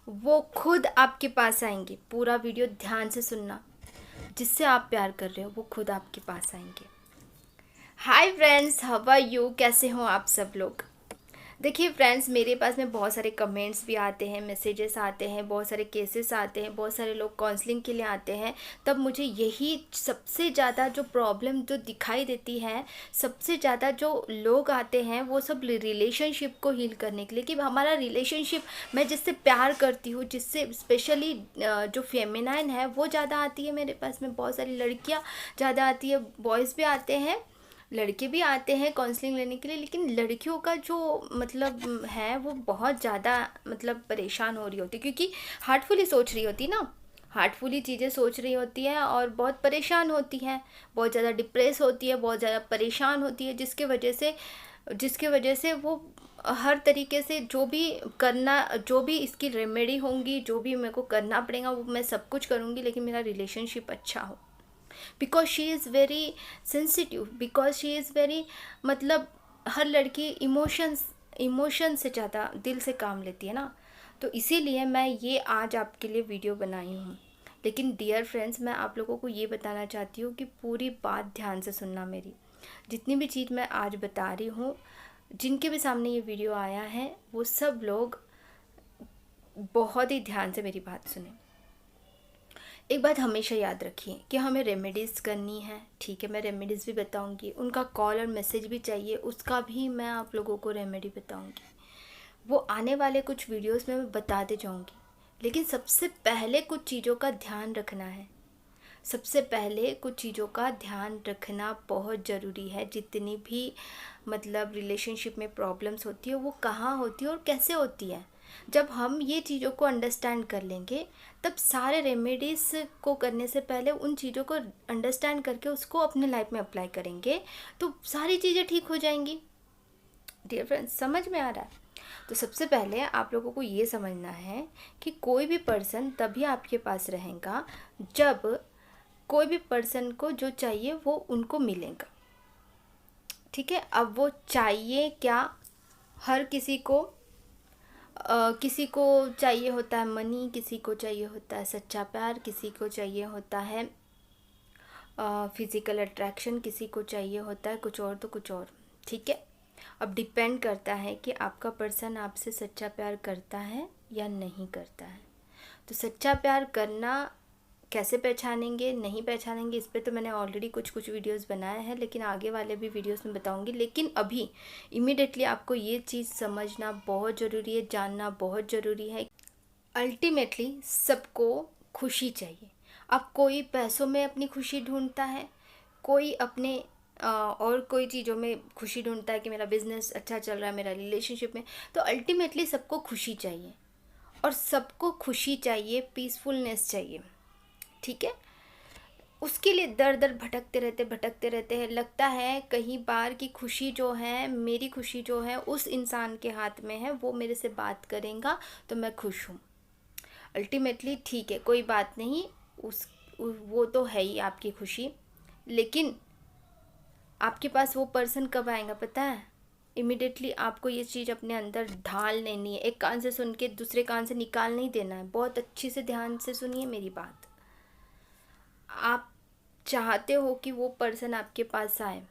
वो खुद आपके पास आएंगे। पूरा वीडियो ध्यान से सुनना। जिससे आप प्यार कर रहे हो वो खुद आपके पास आएंगे। Hi friends, how are you? कैसे हो आप सब लोग? देखिए फ्रेंड्स, मेरे पास में बहुत सारे कमेंट्स भी आते हैं, मैसेजेस आते हैं, बहुत सारे केसेस आते हैं, बहुत सारे लोग काउंसलिंग के लिए आते हैं। तब मुझे यही सबसे ज़्यादा जो प्रॉब्लम जो दिखाई देती है, सबसे ज़्यादा जो लोग आते हैं वो सब रिलेशनशिप को हील करने के लिए, कि हमारा रिलेशनशिप, मैं जिससे प्यार करती हूँ, जिससे स्पेशली जो फेमिनाइन है वो ज़्यादा आती है मेरे पास में। बहुत सारी लड़कियाँ ज़्यादा आती है, बॉयज़ भी आते हैं, लड़के भी आते हैं काउंसलिंग लेने के लिए। लेकिन लड़कियों का जो मतलब है वो बहुत ज़्यादा मतलब परेशान हो रही होती है, क्योंकि हार्टफुली सोच रही होती ना, हार्टफुली चीज़ें सोच रही होती हैं और बहुत परेशान होती हैं, बहुत ज़्यादा डिप्रेस होती है, बहुत ज़्यादा परेशान होती है, जिसके वजह से वो हर तरीके से जो भी करना, जो भी इसकी रेमेडी होंगी, जो भी मेरे को करना पड़ेगा वो मैं सब कुछ करूँगी, लेकिन मेरा रिलेशनशिप अच्छा हो। Because she is very sensitive, because she is very, मतलब हर लड़की इमोशन से ज़्यादा दिल से काम लेती है ना। तो इसीलिए मैं ये आज आपके लिए वीडियो बनाई हूँ। लेकिन डियर फ्रेंड्स, मैं आप लोगों को ये बताना चाहती हूँ कि पूरी बात ध्यान से सुनना मेरी। जितनी भी चीज़ मैं आज बता रही हूँ, जिनके भी सामने ये वीडियो आया है, वो सब लोग बहुत ही ध्यान से मेरी बात सुने। एक बात हमेशा याद रखिए कि हमें रेमेडीज़ करनी है, ठीक है, मैं रेमेडीज़ भी बताऊंगी। उनका कॉल और मैसेज भी चाहिए, उसका भी मैं आप लोगों को रेमेडी बताऊंगी। वो आने वाले कुछ वीडियोस में मैं बताते जाऊंगी। लेकिन सबसे पहले कुछ चीज़ों का ध्यान रखना है। सबसे पहले कुछ चीज़ों का ध्यान रखना बहुत ज़रूरी है। जितनी भी मतलब रिलेशनशिप में प्रॉब्लम्स होती है वो कहाँ होती है और कैसे होती है। जब हम ये चीज़ों को अंडरस्टैंड कर लेंगे, तब सारे रेमेडीज़ को करने से पहले उन चीज़ों को अंडरस्टैंड करके उसको अपने लाइफ में अप्लाई करेंगे, तो सारी चीज़ें ठीक हो जाएंगी। डियर फ्रेंड्स, समझ में आ रहा है? तो सबसे पहले आप लोगों को ये समझना है कि कोई भी पर्सन तभी आपके पास रहेगा जब कोई भी पर्सन को जो चाहिए वो उनको मिलेगा, ठीक है। अब वो चाहिए क्या? हर किसी को चाहिए होता है मनी, किसी को चाहिए होता है सच्चा प्यार, किसी को चाहिए होता है फिज़िकल अट्रैक्शन, किसी को चाहिए होता है कुछ और तो कुछ और, ठीक है। अब डिपेंड करता है कि आपका पर्सन आपसे सच्चा प्यार करता है या नहीं करता है। तो सच्चा प्यार करना कैसे पहचानेंगे, नहीं पहचानेंगे, इस पे तो मैंने ऑलरेडी कुछ कुछ वीडियोस बनाए हैं, लेकिन आगे वाले भी वीडियोस में बताऊंगी। लेकिन अभी इमीडिएटली आपको ये चीज़ समझना बहुत ज़रूरी है, जानना बहुत ज़रूरी है। अल्टीमेटली सबको खुशी चाहिए। अब कोई पैसों में अपनी खुशी ढूंढता है, कोई अपने और कोई चीज़ों में खुशी ढूंढता है कि मेरा बिजनेस अच्छा चल रहा है, मेरा रिलेशनशिप में। तो अल्टीमेटली सबको खुशी चाहिए, और सबको खुशी चाहिए, पीसफुलनेस चाहिए, ठीक है। उसके लिए दर दर भटकते रहते हैं। लगता है कहीं बार की खुशी जो है, मेरी खुशी जो है उस इंसान के हाथ में है, वो मेरे से बात करेगा तो मैं खुश हूँ। अल्टीमेटली ठीक है, कोई बात नहीं, वो तो है ही आपकी खुशी। लेकिन आपके पास वो पर्सन कब आएगा पता है? इमिडिएटली आपको ये चीज़ अपने अंदर ढाल लेनी है। एक कान से सुन के दूसरे कान से निकाल नहीं देना है। बहुत अच्छी से ध्यान से सुनिए मेरी बात। आप चाहते हो कि वो पर्सन आपके पास आए,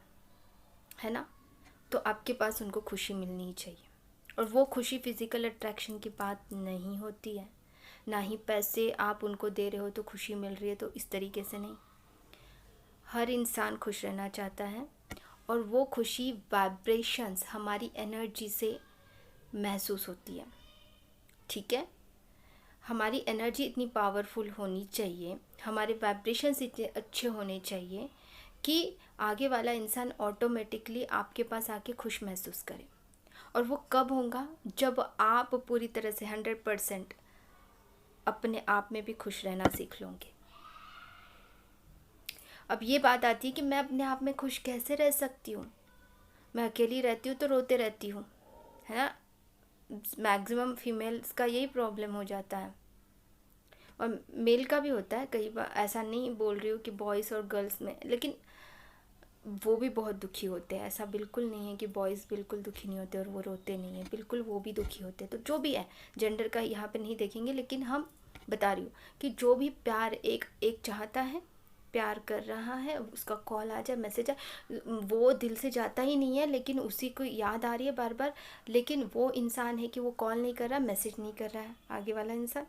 है ना? तो आपके पास उनको खुशी मिलनी ही चाहिए। और वो खुशी फिज़िकल अट्रैक्शन की बात नहीं होती है, ना ही पैसे आप उनको दे रहे हो तो खुशी मिल रही है, तो इस तरीके से नहीं। हर इंसान खुश रहना चाहता है, और वो खुशी वाइब्रेशंस, हमारी एनर्जी से महसूस होती है, ठीक है। हमारी एनर्जी इतनी पावरफुल होनी चाहिए, हमारे वाइब्रेशंस इतने अच्छे होने चाहिए कि आगे वाला इंसान ऑटोमेटिकली आपके पास आके खुश महसूस करे। और वो कब होगा? जब आप पूरी तरह से 100% अपने आप में भी खुश रहना सीख लोगे। अब ये बात आती है कि मैं अपने आप में खुश कैसे रह सकती हूँ? मैं अकेली रहती हूँ तो रोते रहती हूँ, है ना। मैक्सिमम फीमेल्स का यही प्रॉब्लम हो जाता है, और मेल का भी होता है कई बार। ऐसा नहीं बोल रही हूँ कि बॉयज़ और गर्ल्स में, लेकिन वो भी बहुत दुखी होते हैं। ऐसा बिल्कुल नहीं है कि बॉयज़ बिल्कुल दुखी नहीं होते और वो रोते नहीं हैं, बिल्कुल वो भी दुखी होते हैं। तो जो भी है, जेंडर का यहाँ पे नहीं देखेंगे, लेकिन हम बता रही हूँ कि जो भी प्यार एक एक चाहता है, प्यार कर रहा है, उसका कॉल आ जाए, मैसेज आए, वो दिल से जाता ही नहीं है, लेकिन उसी को याद आ रही है बार बार। लेकिन वो इंसान है कि वो कॉल नहीं कर रहा, मैसेज नहीं कर रहा है, आगे वाला इंसान,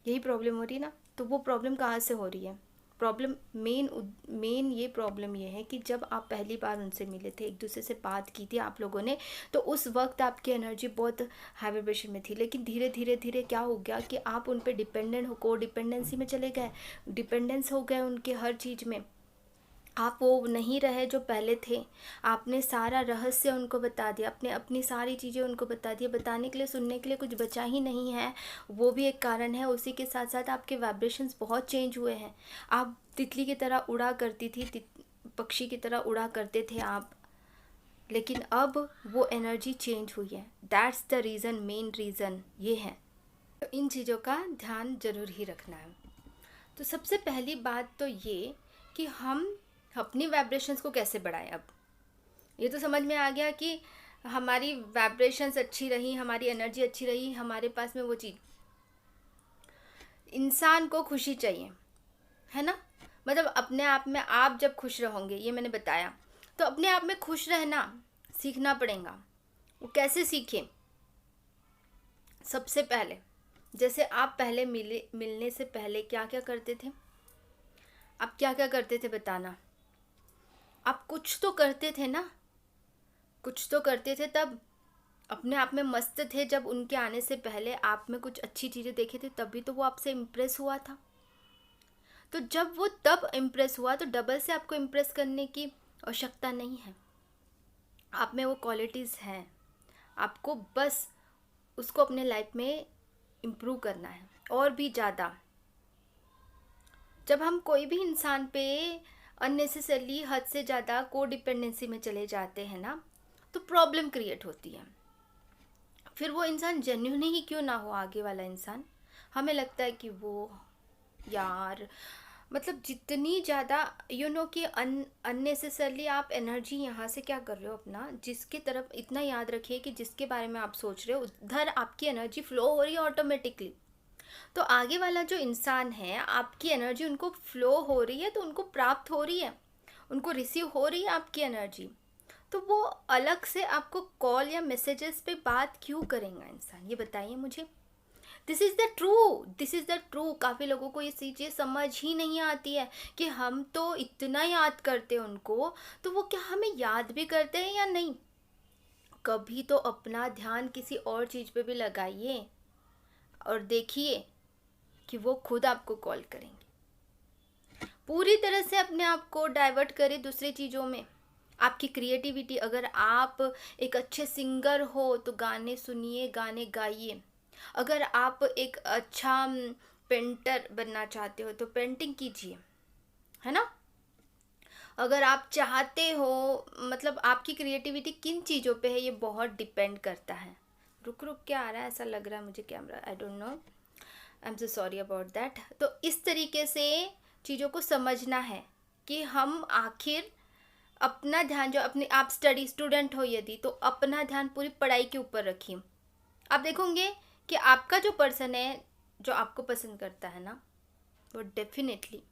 यही प्रॉब्लम हो रही है ना। तो वो प्रॉब्लम कहाँ से हो रही है? प्रॉब्लम मेन ये प्रॉब्लम ये है कि जब आप पहली बार उनसे मिले थे, एक दूसरे से बात की थी आप लोगों ने, तो उस वक्त आपकी एनर्जी बहुत हाई वाइब्रेशन में थी। लेकिन धीरे धीरे धीरे क्या हो गया कि आप उन पर डिपेंडेंट हो, को डिपेंडेंसी में चले गए, डिपेंडेंस हो गए उनके हर चीज़ में। आप वो नहीं रहे जो पहले थे। आपने सारा रहस्य उनको बता दिया, अपने अपनी सारी चीज़ें उनको बता दिया। बताने के लिए, सुनने के लिए कुछ बचा ही नहीं है, वो भी एक कारण है। उसी के साथ साथ आपके वाइब्रेशंस बहुत चेंज हुए हैं। आप तितली की तरह उड़ा करती थी, पक्षी की तरह उड़ा करते थे आप, लेकिन अब वो एनर्जी चेंज हुई है। That's the reason, main reason ये है। तो इन चीज़ों का ध्यान ज़रूर ही रखना है। तो सबसे पहली बात तो ये कि हम अपनी वाइब्रेशंस को कैसे बढ़ाएं। अब ये तो समझ में आ गया कि हमारी वाइब्रेशंस अच्छी रही, हमारी एनर्जी अच्छी रही, हमारे पास में वो चीज़। इंसान को खुशी चाहिए, है ना। मतलब अपने आप में आप जब खुश रहोगे, ये मैंने बताया, तो अपने आप में खुश रहना सीखना पड़ेगा। वो कैसे सीखें? सबसे पहले, जैसे आप पहले मिलने से पहले क्या क्या करते थे? आप क्या क्या करते थे बताना। आप कुछ तो करते थे ना, कुछ तो करते थे। तब अपने आप में मस्त थे। जब उनके आने से पहले आप में कुछ अच्छी चीज़ें देखे थे, तभी तो वो आपसे इम्प्रेस हुआ था। तो जब वो तब इम्प्रेस हुआ, तो डबल से आपको इम्प्रेस करने की आवश्यकता नहीं है। आप में वो क्वालिटीज़ हैं, आपको बस उसको अपने लाइफ में इम्प्रूव करना है और भी ज़्यादा। जब हम कोई भी इंसान पे अननेसेसरली हद से ज़्यादा को डिपेंडेंसी में चले जाते हैं ना, तो प्रॉब्लम क्रिएट होती है। फिर वो इंसान जेन्युइन ही क्यों ना हो, आगे वाला इंसान, हमें लगता है कि वो यार, मतलब जितनी ज़्यादा कि अननेसेसरली आप एनर्जी यहाँ से क्या कर रहे हो अपना, जिसकी तरफ, इतना याद रखिए कि जिसके बारे में आप सोच रहे हो उधर आपकी एनर्जी फ्लो हो रही है ऑटोमेटिकली। तो आगे वाला जो इंसान है, आपकी एनर्जी उनको फ्लो हो रही है, तो उनको प्राप्त हो रही है, उनको रिसीव हो रही है आपकी एनर्जी। तो वो अलग से आपको कॉल या मैसेजेस पे बात क्यों करेगा इंसान, ये बताइए मुझे। This is the true, this is the true. काफ़ी लोगों को ये चीज़ें समझ ही नहीं आती है कि हम तो इतना याद करते हैं उनको, तो वो क्या हमें याद भी करते हैं या नहीं। कभी तो अपना ध्यान किसी और चीज़ पे भी लगाइए और देखिए कि वो खुद आपको कॉल करेंगे। पूरी तरह से अपने आप को डाइवर्ट करें दूसरी चीज़ों में। आपकी क्रिएटिविटी, अगर आप एक अच्छे सिंगर हो तो गाने सुनिए, गाने गाइए। अगर आप एक अच्छा पेंटर बनना चाहते हो तो पेंटिंग कीजिए, है ना। अगर आप चाहते हो, मतलब आपकी क्रिएटिविटी किन चीज़ों पे है, ये बहुत डिपेंड करता है। रुक रुक क्या आ रहा है, ऐसा लग रहा है मुझे camera, I don't know, I am so sorry about that. तो इस तरीके से चीज़ों को समझना है कि हम आखिर अपना ध्यान, जो अपने आप स्टडी स्टूडेंट हो यदि, तो अपना ध्यान पूरी पढ़ाई के ऊपर रखिए। आप देखोगे कि आपका जो पर्सन है, जो आपको पसंद करता है ना, वो डेफिनेटली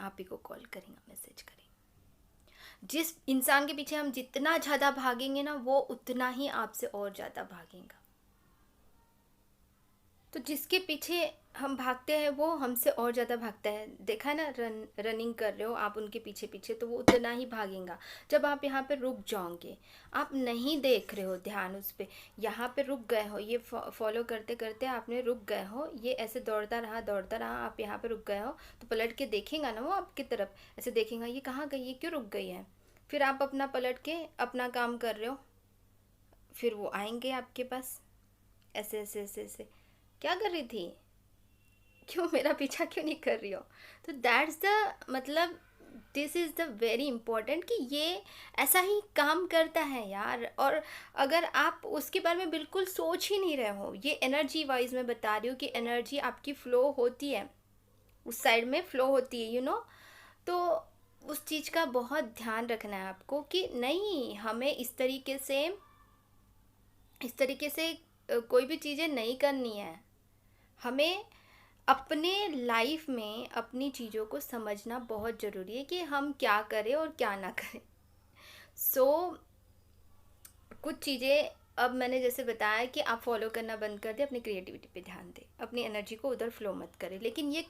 आप ही को कॉल करेंगे, मैसेज करेंगे। जिस इंसान के पीछे हम जितना ज़्यादा भागेंगे ना, वो उतना ही आपसे और ज़्यादा भागेगा। तो जिसके पीछे हम भागते हैं वो हमसे और ज़्यादा भागता है। देखा है ना, रनिंग कर रहे हो आप उनके पीछे पीछे, तो वो उतना ही भागेगा। जब आप यहाँ पे रुक जाओगे, आप नहीं देख रहे हो ध्यान उस पर, यहाँ पे रुक गए हो, ये फॉलो करते करते आपने रुक गए हो, ये ऐसे दौड़ता रहा, आप यहाँ पे रुक गए हो, तो पलट के देखेगा ना वो आपकी तरफ, ऐसे देखेगा ये कहाँ गई, ये क्यों रुक गई है। फिर आप अपना पलट के अपना काम कर रहे हो, फिर वो आएंगे आपके पास ऐसे ऐसे ऐसे ऐसे, क्या कर रही थी, क्यों मेरा पीछा क्यों नहीं कर रही हो। तो दैट्स द, मतलब this is the very important कि ये ऐसा ही काम करता है यार। और अगर आप उसके बारे में बिल्कुल सोच ही नहीं रहे हो, ये एनर्जी वाइज मैं बता रही हूँ कि एनर्जी आपकी फ़्लो होती है, उस साइड में फ़्लो होती है, तो उस चीज़ का बहुत ध्यान रखना है आपको कि नहीं, हमें इस तरीके से कोई भी चीज़ें नहीं करनी है। हमें अपने लाइफ में अपनी चीज़ों को समझना बहुत ज़रूरी है कि हम क्या करें और क्या ना करें। सो कुछ चीज़ें अब मैंने जैसे बताया कि आप फॉलो करना बंद कर दें, अपनी क्रिएटिविटी पे ध्यान दें, अपनी एनर्जी को उधर फ्लो मत करें। लेकिन ये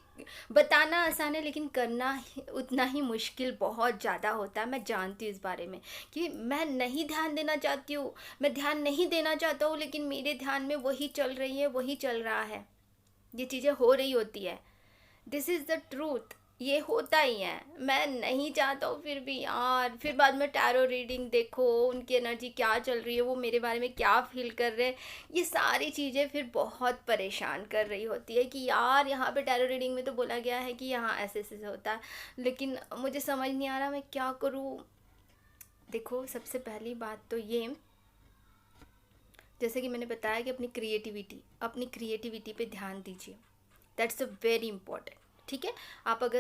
बताना आसान है, लेकिन करना उतना ही मुश्किल बहुत ज़्यादा होता है। मैं जानती हूँ इस बारे में कि मैं नहीं ध्यान देना चाहती हूँ, मैं ध्यान नहीं देना चाहता हूँ, लेकिन मेरे ध्यान में वही चल रही है, वही चल रहा है, ये चीज़ें हो रही होती है। दिस इज़ द ट्रूथ, ये होता ही है। मैं नहीं चाहता हूँ फिर भी यार, फिर बाद में टैरो रीडिंग देखो, उनकी एनर्जी क्या चल रही है, वो मेरे बारे में क्या फील कर रहे हैं, ये सारी चीज़ें फिर बहुत परेशान कर रही होती है कि यार यहाँ पे टैरो रीडिंग में तो बोला गया है कि यहाँ ऐसे ऐसे होता है, लेकिन मुझे समझ नहीं आ रहा मैं क्या करूँ। देखो, सबसे पहली बात तो ये, जैसे कि मैंने बताया कि अपनी क्रिएटिविटी पे ध्यान दीजिए। That's a very important. ठीक है, आप अगर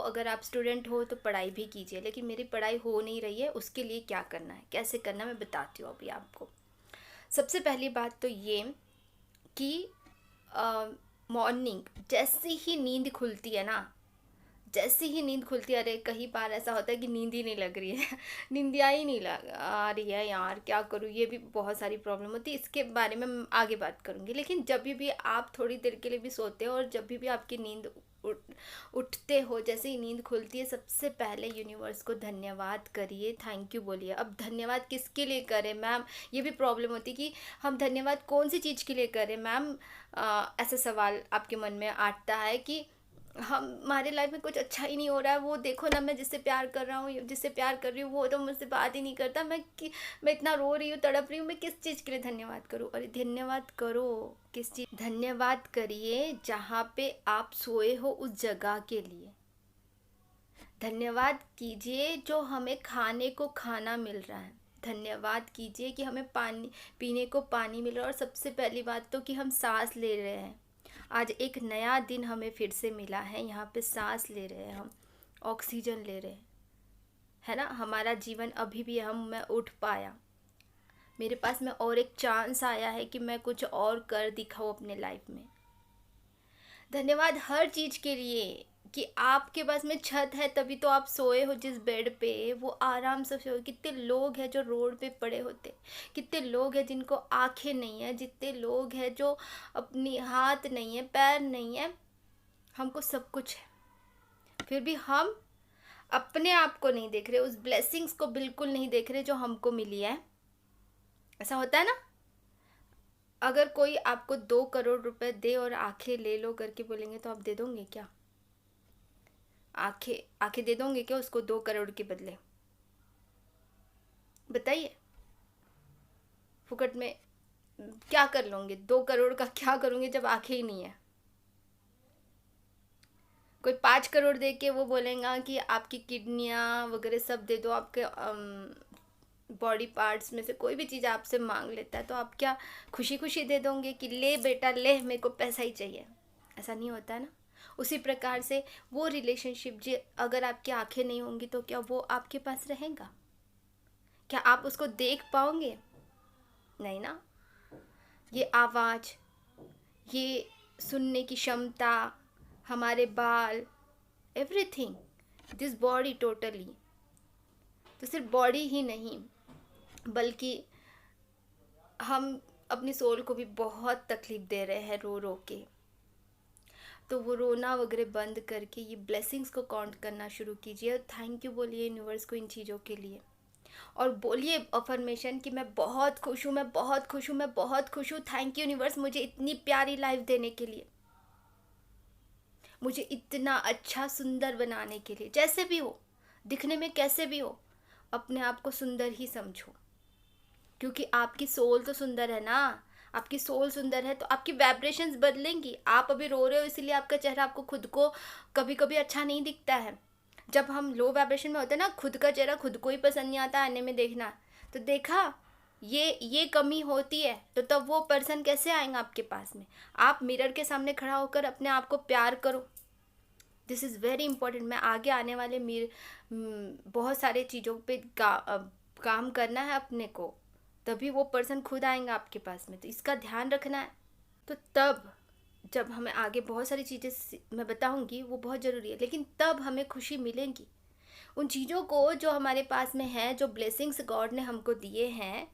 अगर आप स्टूडेंट हो तो पढ़ाई भी कीजिए, लेकिन मेरी पढ़ाई हो नहीं रही है, उसके लिए क्या करना है, कैसे करना है, मैं बताती हूँ अभी आपको। सबसे पहली बात तो ये कि मॉर्निंग जैसे ही नींद खुलती है ना, जैसे ही नींद खुलती है, अरे कई बार ऐसा होता है कि नींद ही नहीं लग रही है नींद ही नहीं लग आ रही है यार, क्या करूँ, ये भी बहुत सारी प्रॉब्लम होती है, इसके बारे में मैं आगे बात करूँगी। लेकिन जब भी आप थोड़ी देर के लिए भी सोते हो और जब भी आपकी नींद उठते हो, जैसे ही नींद खुलती है, सबसे पहले यूनिवर्स को धन्यवाद करिए, थैंक यू बोलिए। अब धन्यवाद किसके लिए करें मैम, ये भी प्रॉब्लम होती है कि हम धन्यवाद कौन सी चीज़ के लिए करें मैम। ऐसा सवाल आपके मन में आता है कि हमारे लाइफ में कुछ अच्छा ही नहीं हो रहा है, वो देखो ना, मैं जिससे प्यार कर रहा हूँ, जिससे प्यार कर रही हूँ, वो तो मुझसे बात ही नहीं करता, मैं इतना रो रही हूँ, तड़प रही हूँ, मैं किस चीज़ के लिए धन्यवाद करूँ। अरे धन्यवाद करो, किस चीज़ धन्यवाद करिए, जहाँ पे आप सोए हो उस जगह के लिए धन्यवाद कीजिए, जो हमें खाने को खाना मिल रहा है, धन्यवाद कीजिए कि हमें पानी पीने को पानी मिल रहा है, और सबसे पहली बात तो कि हम सांस ले रहे हैं। आज एक नया दिन हमें फिर से मिला है, यहाँ पे सांस ले रहे हैं, हम ऑक्सीजन ले रहे हैं, है ना। हमारा जीवन अभी भी मैं उठ पाया, मेरे पास में और एक चांस आया है कि मैं कुछ और कर दिखाऊँ अपने लाइफ में। धन्यवाद हर चीज़ के लिए कि आपके पास में छत है, तभी तो आप सोए हो जिस बेड पे, वो आराम से सोए। कितने लोग हैं जो रोड पे पड़े होते, कितने लोग हैं जिनको आंखें नहीं है, जितने लोग हैं जो अपनी हाथ नहीं है, पैर नहीं है, हमको सब कुछ है, फिर भी हम अपने आप को नहीं देख रहे, उस ब्लेसिंग्स को बिल्कुल नहीं देख रहे जो हमको मिली है। ऐसा होता है ना, अगर कोई आपको 2 करोड़ रुपए दे और आंखें ले लो करके बोलेंगे तो आप दे दोगे क्या? आंखें आंखें दे दोगे क्या उसको 2 करोड़ के बदले? बताइए, फुकट में क्या कर लोगे? 2 करोड़ का क्या करोगे जब आंखें ही नहीं है? कोई 5 करोड़ दे के वो बोलेगा कि आपकी किडनियाँ वगैरह सब दे दो, आपके बॉडी पार्ट्स में से कोई भी चीज़ आपसे मांग लेता है, तो आप क्या खुशी खुशी दे दोगे कि ले बेटा ले, मेरे को पैसा ही चाहिए? ऐसा नहीं होता है ना। उसी प्रकार से वो रिलेशनशिप, जो अगर आपकी आंखें नहीं होंगी तो क्या वो आपके पास रहेगा? क्या आप उसको देख पाओगे? नहीं ना। ये आवाज़, ये सुनने की क्षमता, हमारे बाल, एवरीथिंग, दिस बॉडी टोटली, तो सिर्फ बॉडी ही नहीं बल्कि हम अपनी सोल को भी बहुत तकलीफ़ दे रहे हैं रो रो के। तो वो रोना वगैरह बंद करके ये ब्लेसिंग्स को काउंट करना शुरू कीजिए, थैंक यू बोलिए यूनिवर्स को इन चीज़ों के लिए, और बोलिए अफर्मेशन कि मैं बहुत खुश हूँ, मैं बहुत खुश हूँ, मैं बहुत खुश हूँ, थैंक यू यूनिवर्स मुझे इतनी प्यारी लाइफ देने के लिए, मुझे इतना अच्छा सुंदर बनाने के लिए। जैसे भी हो, दिखने में कैसे भी हो, अपने आप को सुंदर ही समझो, क्योंकि आपकी सोल तो सुंदर है ना। आपकी सोल सुंदर है तो आपकी वाइब्रेशंस बदलेंगी। आप अभी रो रहे हो इसीलिए आपका चेहरा आपको खुद को कभी कभी अच्छा नहीं दिखता है। जब हम लो वाइब्रेशन में होते हैं ना, खुद का चेहरा खुद को ही पसंद नहीं आता आने में देखना, तो देखा ये कमी होती है, तो तब वो पर्सन कैसे आएगा आपके पास में? आप मिरर के सामने खड़ा होकर अपने आप को प्यार करो, दिस इज़ वेरी इंपॉर्टेंट। मैं आगे आने वाले मेरे बहुत सारे चीज़ों पे काम करना है अपने को, तभी वो पर्सन खुद आएंगे आपके पास में, तो इसका ध्यान रखना है। तो तब जब हमें आगे बहुत सारी चीज़ें मैं बताऊंगी वो बहुत ज़रूरी है, लेकिन तब हमें खुशी मिलेगी उन चीज़ों को जो हमारे पास में है, जो ब्लेसिंग्स गॉड ने हमको दिए हैं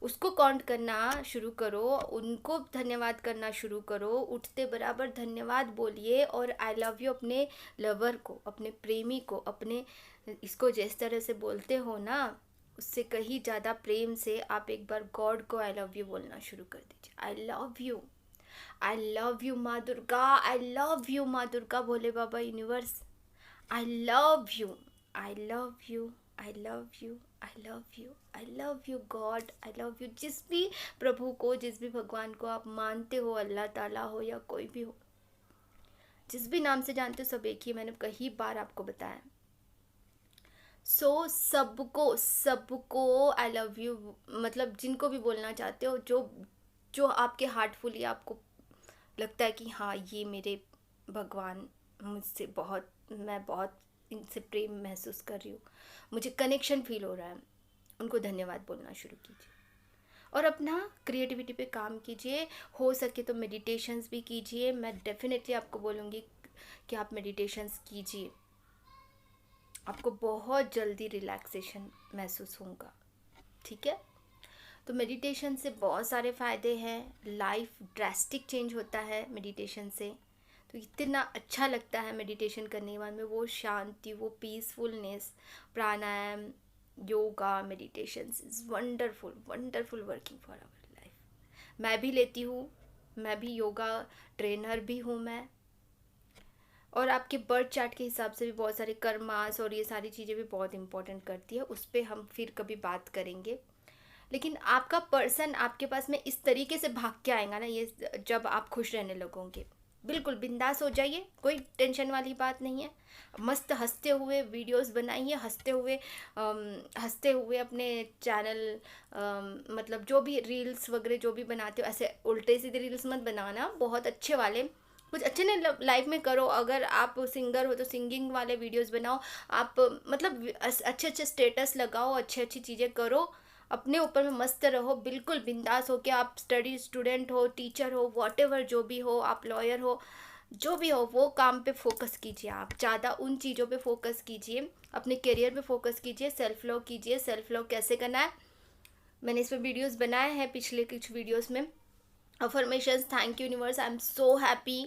उसको काउंट करना शुरू करो, उनको धन्यवाद करना शुरू करो, उठते बराबर धन्यवाद बोलिए और आई लव यू अपने लवर को, अपने प्रेमी को, अपने इसको जिस तरह से बोलते हो ना उससे कहीं ज़्यादा प्रेम से आप एक बार गॉड को आई लव यू बोलना शुरू कर दीजिए। आई लव यू माँ दुर्गा, आई लव यू माँ Durga, Bhole Baba universe, I love you, I love you, I love you, I love you, I love you God, I love you. जिस भी प्रभु को, जिस भी भगवान को आप मानते हो, अल्लाह ताला हो या कोई भी हो, जिस भी नाम से जानते हो सब एक ही, मैंने कई बार आपको बताया। सबको आई लव यू, मतलब जिनको भी बोलना चाहते हो, जो आपके हार्टफुली आपको लगता है कि हाँ ये मेरे भगवान मुझसे मैं बहुत इनसे प्रेम महसूस कर रही हूँ, मुझे कनेक्शन फील हो रहा है, उनको धन्यवाद बोलना शुरू कीजिए और अपना क्रिएटिविटी पे काम कीजिए। हो सके तो मेडिटेशंस भी कीजिए। मैं डेफिनेटली आपको बोलूँगी कि आप मेडिटेशंस कीजिए, आपको बहुत जल्दी रिलैक्सेशन महसूस होगा। ठीक है, तो मेडिटेशन से बहुत सारे फ़ायदे हैं, लाइफ ड्रास्टिक चेंज होता है मेडिटेशन से। तो इतना अच्छा लगता है मेडिटेशन करने के बाद में, वो शांति, वो peacefulness, pranayama, yoga, meditation is wonderful working for our life. मैं भी लेती हूँ, मैं भी योगा ट्रेनर भी हूँ मैं, और आपके बर्थ चार्ट के हिसाब से भी बहुत सारे कर्मास और ये सारी चीज़ें भी बहुत इंपॉर्टेंट करती है, उस पर हम फिर कभी बात करेंगे। लेकिन आपका पर्सन आपके पास में इस तरीके से भाग के आएगा ना, ये जब आप खुश रहने लगोगे, बिल्कुल बिंदास हो जाइए, कोई टेंशन वाली बात नहीं है। मस्त हंसते हुए वीडियोस बनाइए, हंसते हुए अपने चैनल, मतलब जो भी रील्स वगैरह जो भी बनाते हो, ऐसे उल्टे सीधे रील्स मत बनाना, बहुत अच्छे वाले कुछ अच्छे ने लाइफ में करो। अगर आप सिंगर हो तो सिंगिंग वाले वीडियोस बनाओ, आप मतलब अच्छे अच्छे स्टेटस लगाओ, अच्छी अच्छी चीज़ें करो, अपने ऊपर में मस्त रहो, बिल्कुल बिंदास हो के। आप स्टडी स्टूडेंट हो, टीचर हो, वॉटेवर जो भी हो, आप लॉयर हो, जो भी हो, वो काम पे फोकस कीजिए। आप ज़्यादा उन चीज़ों पे फोकस कीजिए, अपने करियर पे फोकस कीजिए, सेल्फ लव कीजिए। सेल्फ लव कैसे करना है मैंने इस पर वीडियोस बनाए हैं पिछले कुछ वीडियोस में। Affirmations, thank you universe, I am so happy,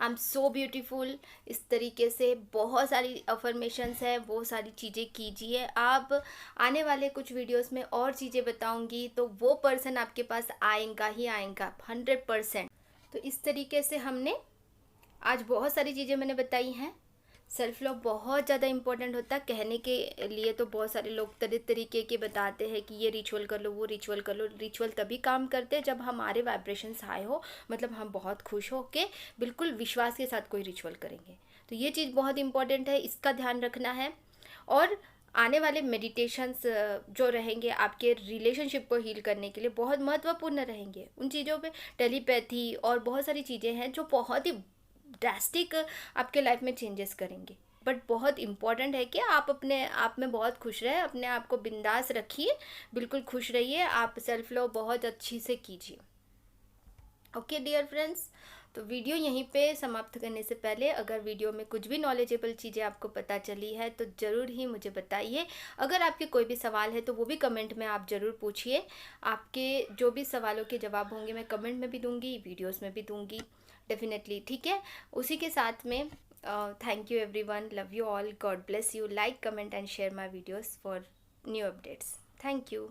I am so beautiful, इस तरीके से बहुत सारी अफर्मेशंस है, वो सारी चीज़ें कीजिए आप। आने वाले कुछ वीडियोस में और चीज़ें बताऊंगी, तो वो पर्सन आपके पास आएगा ही आएगा 100%। तो इस तरीके से हमने आज बहुत सारी चीज़ें मैंने बताई हैं। सेल्फ लव बहुत ज़्यादा इंपॉर्टेंट होता है। कहने के लिए तो बहुत सारे लोग तरह तरीके के बताते हैं कि ये रिचुअल कर लो, वो रिचुअल कर लो। रिचुअल तभी काम करते हैं जब हमारे वाइब्रेशंस हाई हो, मतलब हम बहुत खुश हो के बिल्कुल विश्वास के साथ कोई रिचुअल करेंगे। तो ये चीज़ बहुत इंपॉर्टेंट है, इसका ध्यान रखना है। और आने वाले मेडिटेशंस जो रहेंगे आपके रिलेशनशिप को हील करने के लिए बहुत महत्वपूर्ण रहेंगे। उन चीज़ों पे टेलीपैथी और बहुत सारी चीज़ें हैं जो बहुत ही ड्रास्टिक आपके लाइफ में चेंजेस करेंगे, बट बहुत इम्पॉर्टेंट है कि आप अपने आप में बहुत खुश रहे, अपने आप को बिंदास रखिए, बिल्कुल खुश रहिए। आप सेल्फ लव बहुत अच्छी से कीजिए। ओके डियर फ्रेंड्स, तो वीडियो यहीं पे समाप्त करने से पहले अगर वीडियो में कुछ भी नॉलेजेबल चीज़ें आपको पता चली है तो ज़रूर ही मुझे बताइए। अगर आपके कोई भी सवाल है तो वो भी कमेंट में आप ज़रूर पूछिए। आपके जो भी सवालों के जवाब होंगे मैं कमेंट में भी दूंगी, वीडियोस में भी दूंगी डेफिनेटली। ठीक है, उसी के साथ में thank you everyone, love you all, God bless you, like comment and share my videos for new updates. Thank you.